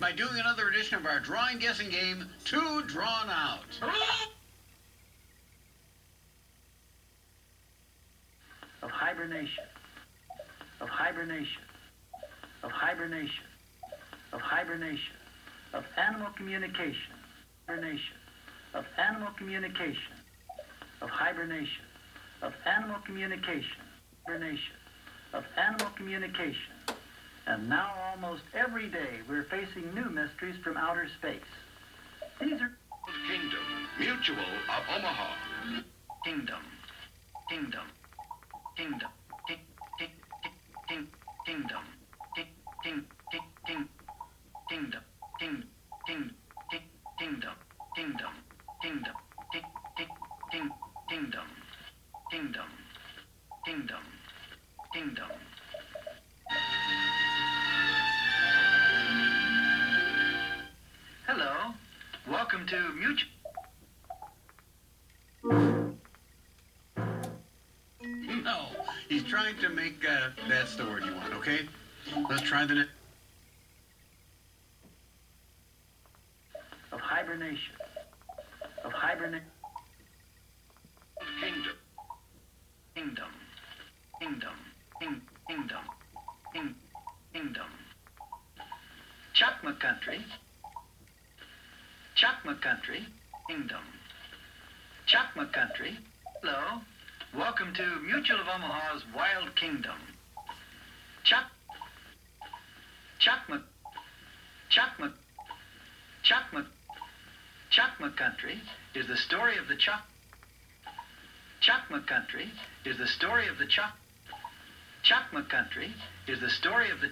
by doing another edition of our drawing guessing game, Two Drawn Out. Of hibernation, of hibernation, of hibernation, of hibernation, of animal communication, hibernation, of animal communication, of hibernation, of animal communication, hibernation, of animal communication. And now almost every day we're facing new mysteries from outer space. These are Kingdom, Mutual of Omaha. kingdom, kingdom, kingdom, kingdom, kingdom, kingdom, kingdom, kingdom, kingdom, kingdom, kingdom, kingdom, kingdom, kingdom. Hello, welcome to Mutual. No, he's trying to make, that's the word you want, okay? Let's try the next. Of hibernation, of hibernation. Kingdom, Kingdom, kingdom, kingdom, kingdom. Chakma country, Chakma country, kingdom. Chakma country. Hello, welcome to Mutual of Omaha's Wild Kingdom. Chakma country is the story of the Chakma country is the story of the Chakma country is the story of the